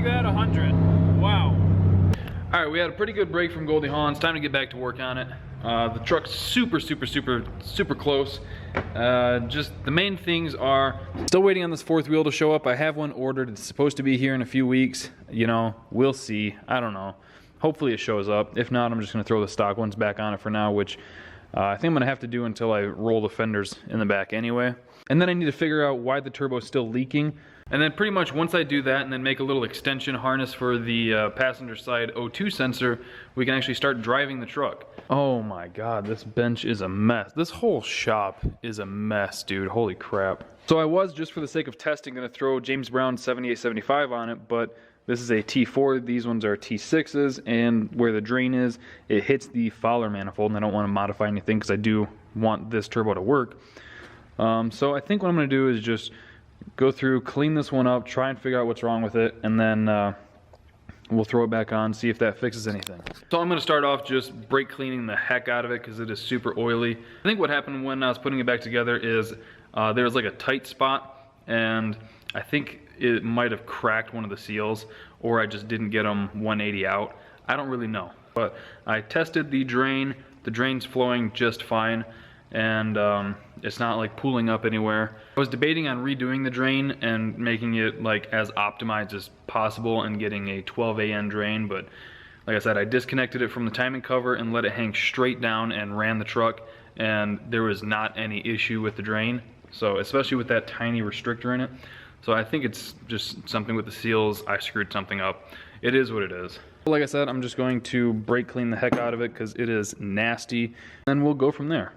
like that, 100. Wow. All right, we had a pretty good break from Goldie Hawn. It's time to get back to work on it. The truck's super close. Just the main things are still waiting on this fourth wheel to show up. I have one ordered. It's supposed to be here in a few weeks. You know, we'll see. I don't know. Hopefully it shows up. If not, I'm just going to throw the stock ones back on it for now, which I think I'm going to have to do until I roll the fenders in the back anyway. And then I need to figure out why the turbo is still leaking. And then pretty much once I do that and then make a little extension harness for the passenger side O2 sensor, we can actually start driving the truck. Oh my God, this bench is a mess. This whole shop is a mess, dude. Holy crap. So I was, just for the sake of testing, going to throw James Brown 7875 on it, but this is a T4, these ones are T6s, and where the drain is, it hits the Fowler manifold, and I don't want to modify anything because I do want this turbo to work. So I think what I'm going to do is just go through, clean this one up, try and figure out what's wrong with it, and then we'll throw it back on, see if that fixes anything. So I'm going to start off just brake cleaning the heck out of it because it is super oily. I think what happened when I was putting it back together is there was like a tight spot, and I think it might have cracked one of the seals, or I just didn't get them 180 out. I don't really know, but I tested the drain. The drain's flowing just fine, and it's not like pooling up anywhere. I was debating on redoing the drain and making it like as optimized as possible and getting a 12 AN drain, but like I said, I disconnected it from the timing cover and let it hang straight down and ran the truck, and there was not any issue with the drain. So especially with that tiny restrictor in it. So I think it's just something with the seals. I screwed something up. It is what it is. Like I said, I'm just going to brake clean the heck out of it because it is nasty, and we'll go from there.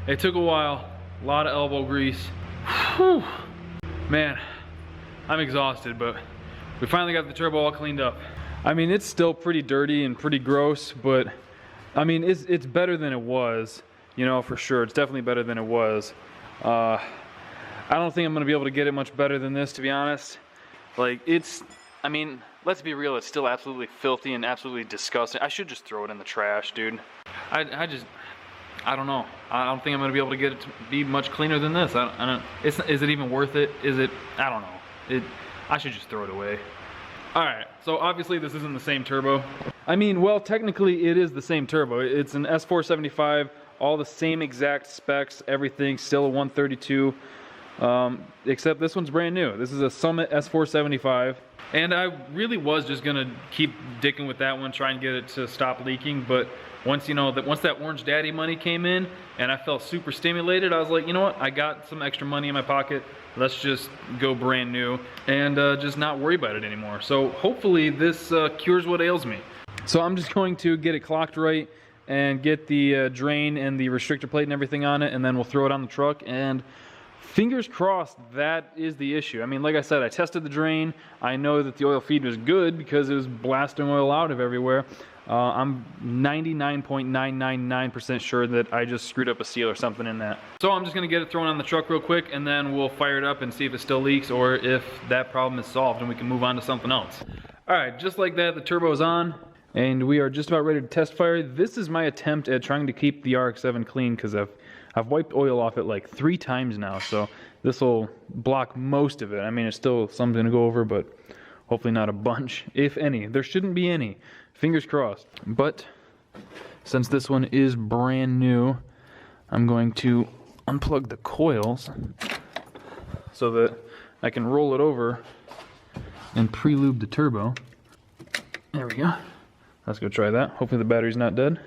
It took a while, a lot of elbow grease. Whew. Man, I'm exhausted, but we finally got the turbo all cleaned up. I mean, it's still pretty dirty and pretty gross, but I mean, it's better than it was, you know, for sure. It's definitely better than it was. I don't think I'm gonna be able to get it much better than this, to be honest. Like, I mean, let's be real, it's still absolutely filthy and absolutely disgusting. I should just throw it in the trash, dude. I don't know. I don't think I'm going to be able to get it to be much cleaner than this. Is it even worth it? Is it? I don't know. I should just throw it away. Alright, so obviously this isn't the same turbo. I mean, well, technically it is the same turbo. It's an S475, all the same exact specs, everything, still a 132. Except this one's brand new. This is a Summit S475. And I really was just going to keep dicking with that one, try and get it to stop leaking, but once that Orange Daddy money came in and I felt super stimulated, I was like, you know what, I got some extra money in my pocket, let's just go brand new and just not worry about it anymore. So hopefully this cures what ails me. So I'm just going to get it clocked right and get the drain and the restrictor plate and everything on it, and then we'll throw it on the truck, and fingers crossed that is the issue. I mean, like I said, I tested the drain. I know that the oil feed was good because it was blasting oil out of everywhere. I'm 99.999% sure that I just screwed up a seal or something in that. So I'm just gonna get it thrown on the truck real quick, and then we'll fire it up and see if it still leaks or if that problem is solved and we can move on to something else. All right, just like that, the turbo is on and we are just about ready to test fire. This is my attempt at trying to keep the RX-7 clean because I've wiped oil off it like 3 times now, so this will block most of it. I mean, it's still something to go over, but hopefully not a bunch, if any. There shouldn't be any. Fingers crossed. But since this one is brand new, I'm going to unplug the coils so that I can roll it over and pre-lube the turbo. There we go. Let's go try that. Hopefully the battery's not dead.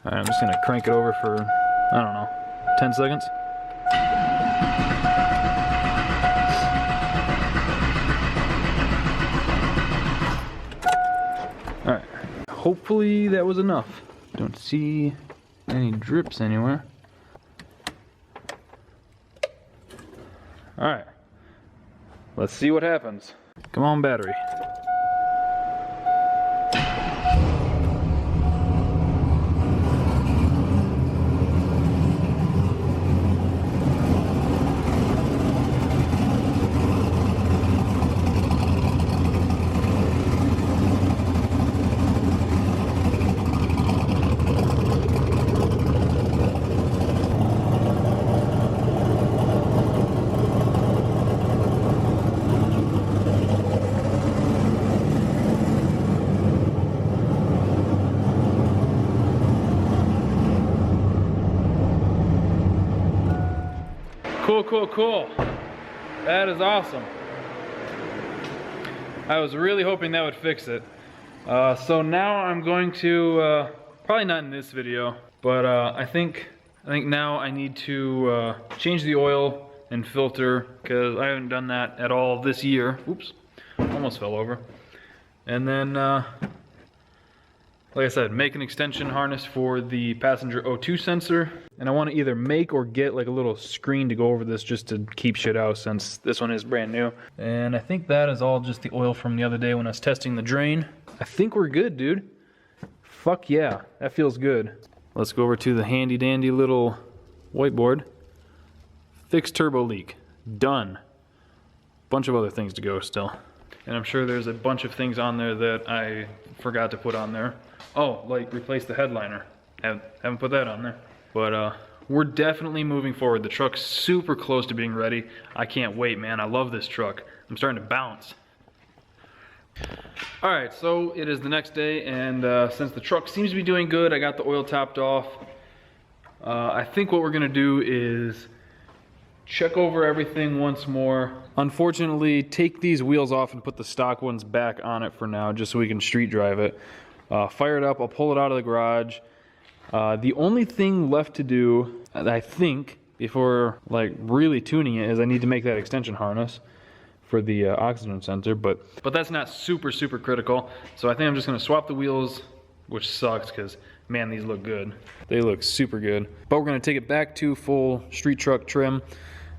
All right, I'm just gonna crank it over for, I don't know, 10 seconds. hopefully that was enough. Don't see any drips anywhere. Alright, let's see what happens. Come on, battery. Cool. That is awesome. I was really hoping that would fix it. So now I'm going to, probably not in this video, but I think now I need to change the oil and filter, because I haven't done that at all this year. Oops, almost fell over. And then, like I said, make an extension harness for the passenger O2 sensor. And I want to either make or get like a little screen to go over this just to keep shit out, since this one is brand new. And I think that is all just the oil from the other day when I was testing the drain. I think we're good, dude. Fuck yeah, that feels good. Let's go over to the handy dandy little whiteboard. Fixed turbo leak, done. Bunch of other things to go still. And I'm sure there's a bunch of things on there that I forgot to put on there. Oh, like replace the headliner. Haven't put that on there. But we're definitely moving forward. The truck's super close to being ready. I can't wait, man. I love this truck. I'm starting to bounce. Alright, so it is the next day, and since the truck seems to be doing good, I got the oil topped off. I think what we're gonna do is check over everything once more. Unfortunately, take these wheels off and put the stock ones back on it for now, just so we can street drive it. Fire it up, I'll pull it out of the garage. The only thing left to do, I think, before like really tuning it, is I need to make that extension harness for the oxygen sensor, but that's not super critical. So I think I'm just gonna swap the wheels, which sucks because man, these look good. They look super good. But we're gonna take it back to full street truck trim.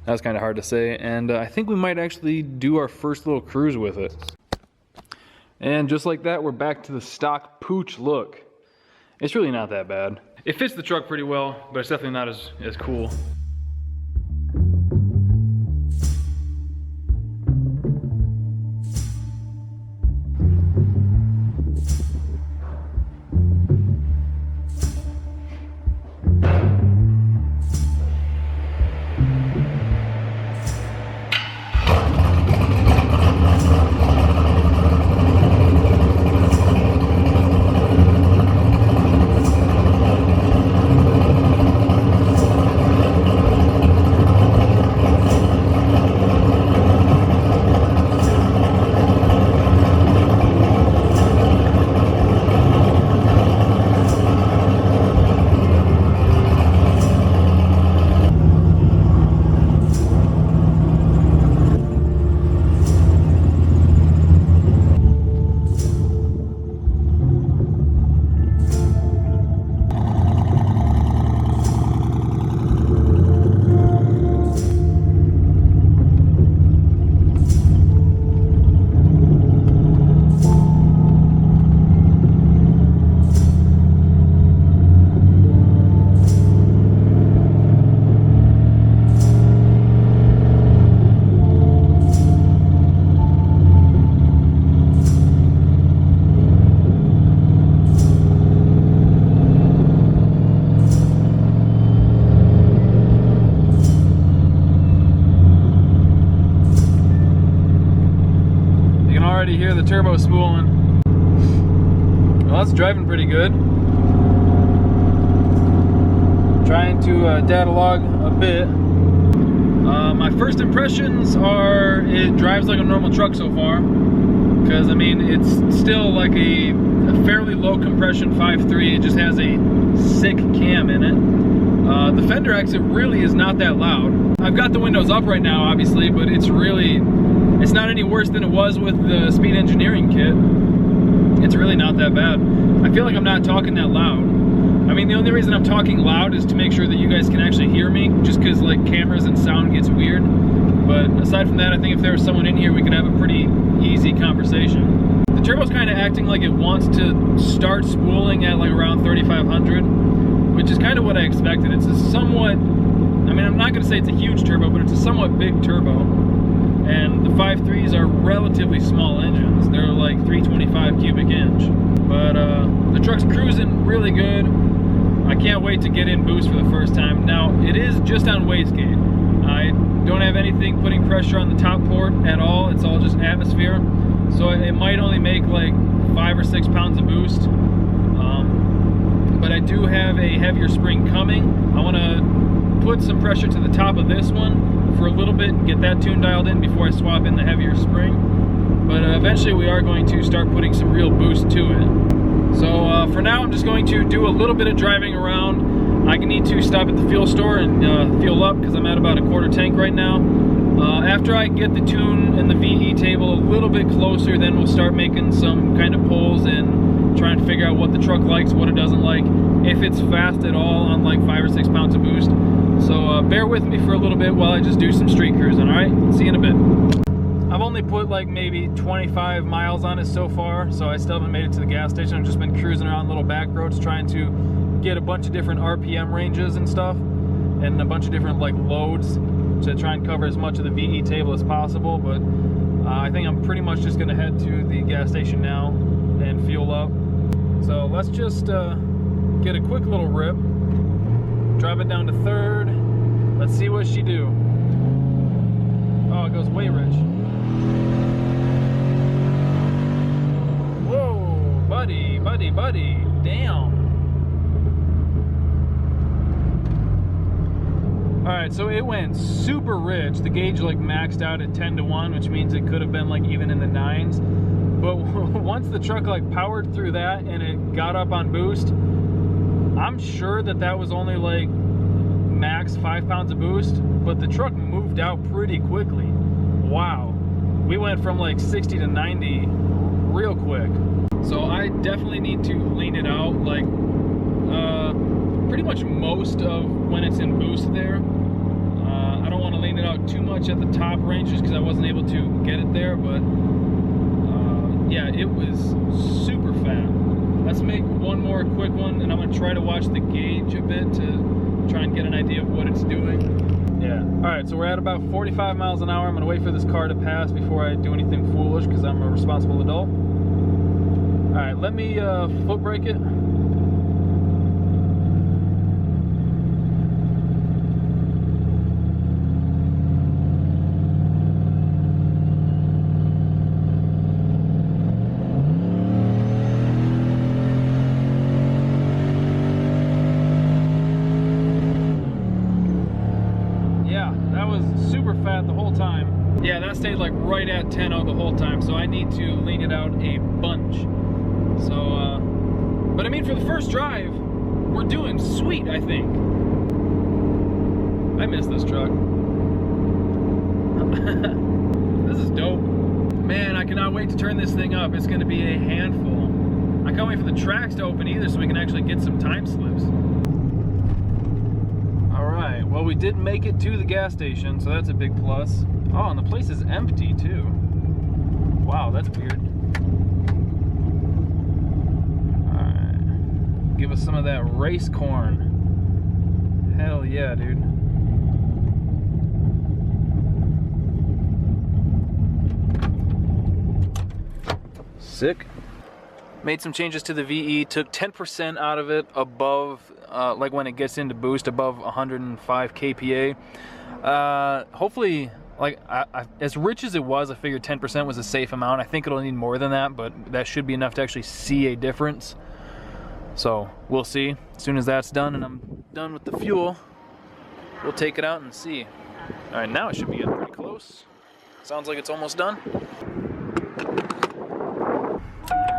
That's kind of hard to say, and I think we might actually do our first little cruise with it. And just like that, we're back to the stock pooch look. It's really not that bad. It fits the truck pretty well, but it's definitely not as cool. Hear the turbo spooling. Well, that's driving pretty good. Trying to data log a bit. My first impressions are it drives like a normal truck so far, because I mean it's still like a fairly low compression 5.3. It just has a sick cam in it. The fender exit really is not that loud. I've got the windows up right now obviously, but it's not any worse than it was with the speed engineering kit. it's really not that bad. I feel like I'm not talking that loud. I mean, the only reason I'm talking loud is to make sure that you guys can actually hear me, just because like cameras and sound gets weird. But aside from that, I think if there was someone in here, we could have a pretty easy conversation. The turbo's kind of acting like it wants to start spooling at like around 3,500, which is kind of what I expected. It's a somewhat, I mean, I'm not going to say it's a huge turbo, but it's a somewhat big turbo. And the 5.3s are relatively small engines. They're like 325 cubic inch. But the truck's cruising really good. I can't wait to get in boost for the first time. Now, it is just on wastegate. I don't have anything putting pressure on the top port at all. It's all just atmosphere. So it might only make like 5 or 6 pounds of boost. But I do have a heavier spring coming. I want to put some pressure to the top of this one for a little bit and get that tune dialed in before I swap in the heavier spring. But eventually we are going to start putting some real boost to it. So for now I'm just going to do a little bit of driving around. I need to stop at the fuel store and fuel up because I'm at about a quarter tank right now. After I get the tune and the VE table a little bit closer, then we'll start making some kind of pulls and trying to figure out what the truck likes, what it doesn't like, if it's fast at all on like 5 or 6 pounds of boost. So bear with me for a little bit while I just do some street cruising, alright? See you in a bit. I've only put like maybe 25 miles on it so far, so I still haven't made it to the gas station. I've just been cruising around little back roads trying to get a bunch of different RPM ranges and stuff, and a bunch of different like loads to try and cover as much of the VE table as possible. But I think I'm pretty much just going to head to the gas station now and fuel up. So let's just get a quick little rip, drive it down to 3rd. Let's see what she do. Oh, it goes way rich. Whoa, buddy, buddy, buddy, damn. Alright, so it went super rich. The gauge like maxed out at 10-to-1, which means it could have been like even in the 9s. But once the truck like powered through that and it got up on boost, I'm sure that that was only like max 5 pounds of boost, but the truck moved out pretty quickly. Wow. We went from like 60 to 90 real quick. So I definitely need to lean it out like pretty much most of when it's in boost there. I don't want to lean it out too much at the top ranges because I wasn't able to get it there, but yeah, it was super fat. Let's make one more quick one, and I'm going to try to watch the gauge a bit to try and get an idea of what it's doing. Yeah, alright, so we're at about 45 miles an hour. I'm going to wait for this car to pass before I do anything foolish because I'm a responsible adult. Alright, let me foot brake it. Fat the whole time. Yeah, that stayed like right at 10-0 the whole time, so I need to lean it out a bunch. So, but I mean, for the first drive, we're doing sweet, I think. I miss this truck. This is dope. Man, I cannot wait to turn this thing up. It's going to be a handful. I can't wait for the tracks to open either so we can actually get some time slips. Alright, well, we did make it to the gas station, so that's a big plus. Oh, and the place is empty too. Wow, that's weird. Alright. Give us some of that race corn. Hell yeah, dude. Sick. Made some changes to the VE, took 10% out of it above, like when it gets into boost, above 105 kPa. Hopefully, like, as rich as it was, I figured 10% was a safe amount. I think it'll need more than that, but that should be enough to actually see a difference. So, we'll see. As soon as that's done and I'm done with the fuel, we'll take it out and see. Alright, now it should be getting pretty close. Sounds like it's almost done.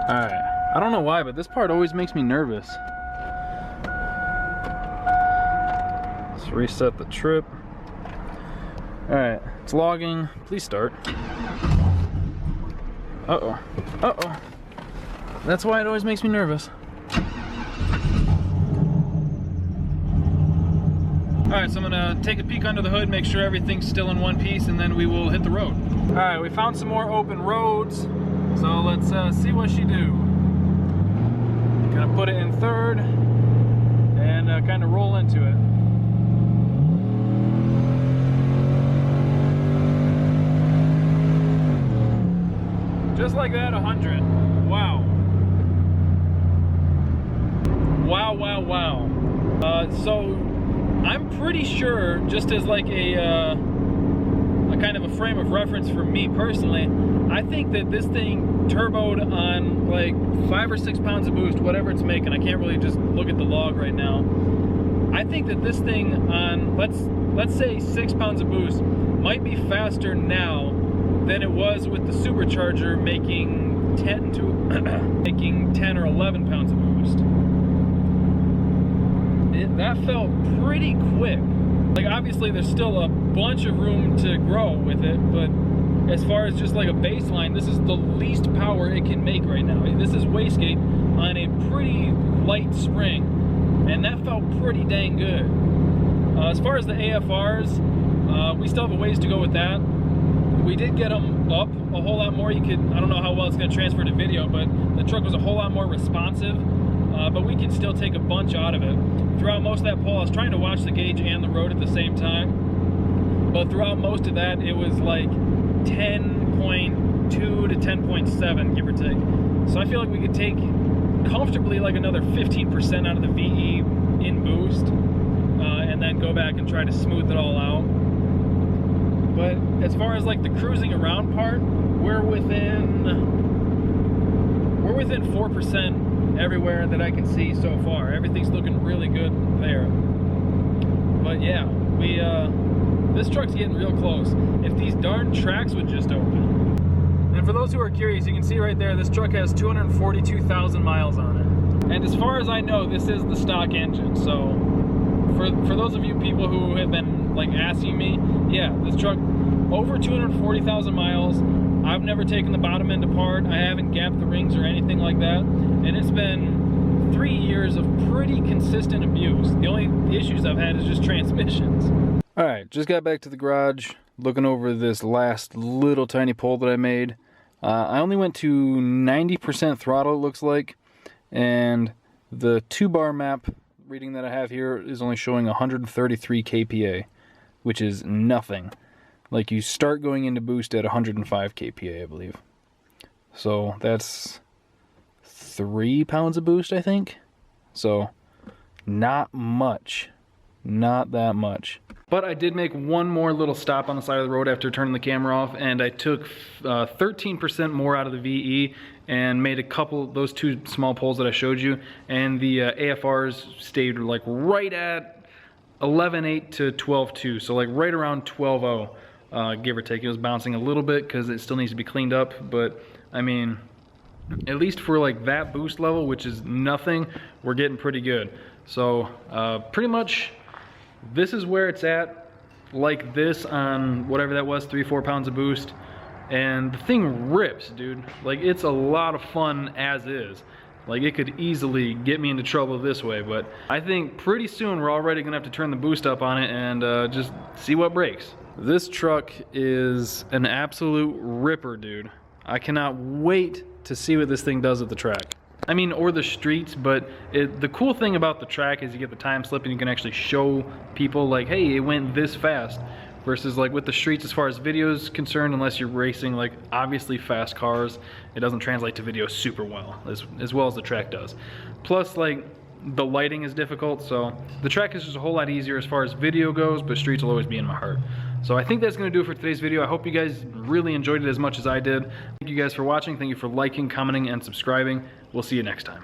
Alright. I don't know why, but this part always makes me nervous. Let's reset the trip. Alright, it's logging. Please start. Uh-oh. Uh-oh. That's why it always makes me nervous. Alright, so I'm gonna take a peek under the hood, make sure everything's still in one piece, and then we will hit the road. Alright, we found some more open roads, so let's see what she do. Gonna put it in third, and kind of roll into it. Just like that, 100. Wow. Wow, wow, wow. So I'm pretty sure, just as like a kind of a frame of reference for me personally, I think that this thing turboed on like 5 or 6 pounds of boost, whatever it's making. I can't really just look at the log right now. I think that this thing on, let's say 6 pounds of boost, might be faster now than it was with the supercharger making 10 or 11 pounds of boost. That felt pretty quick. Like, obviously there's still a bunch of room to grow with it, but as far as just like a baseline, this is the least power it can make right now. This is wastegate on a pretty light spring, and that felt pretty dang good. As far as the AFRs, we still have a ways to go with that. We did get them up a whole lot more. I don't know how well it's going to transfer to video, but the truck was a whole lot more responsive. But we can still take a bunch out of it. Throughout most of that pull, I was trying to watch the gauge and the road at the same time. But throughout most of that, it was like 10.2 to 10.7, give or take. So I feel like we could take comfortably like another 15% out of the VE in boost, and then go back and try to smooth it all out. But as far as like the cruising around part, we're within 4% everywhere that I can see so far. Everything's looking really good there. But yeah, this truck's getting real close. If these darn tracks would just open. And for those who are curious, you can see right there, this truck has 242,000 miles on it. And as far as I know, this is the stock engine. So for those of you people who have been like asking me, yeah, this truck over 240,000 miles. I've never taken the bottom end apart. I haven't gapped the rings or anything like that. And it's been 3 years of pretty consistent abuse. The only issues I've had is just transmissions. All right, just got back to the garage, looking over this last little tiny pull that I made. I only went to 90% throttle, it looks like. And the 2-bar map reading that I have here is only showing 133 kPa, which is nothing. Like, you start going into boost at 105 kPa, I believe. So that's 3 pounds of boost, I think. So not much, not that much. But I did make one more little stop on the side of the road after turning the camera off, and I took 13% more out of the VE and made a couple, those 2 small pulls that I showed you, and the AFRs stayed like right at 11.8 to 12.2, so like right around 12.0. Give or take. It was bouncing a little bit because it still needs to be cleaned up, but I mean, at least for like that boost level, which is nothing, we're getting pretty good. So pretty much this is where it's at, like this on whatever that was, 3-4 pounds of boost, and the thing rips, dude. Like, it's a lot of fun as is. Like, it could easily get me into trouble this way, but I think pretty soon we're already gonna have to turn the boost up on it and just see what breaks. This truck is an absolute ripper, dude. I cannot wait to see what this thing does at the track. I mean, or the streets, but the cool thing about the track is you get the time slip and you can actually show people like, hey, it went this fast. Versus like with the streets, as far as video is concerned, unless you're racing like obviously fast cars, it doesn't translate to video super well, as well as the track does. Plus, like, the lighting is difficult, so the track is just a whole lot easier as far as video goes, but streets will always be in my heart. So I think that's going to do it for today's video. I hope you guys really enjoyed it as much as I did. Thank you guys for watching. Thank you for liking, commenting, and subscribing. We'll see you next time.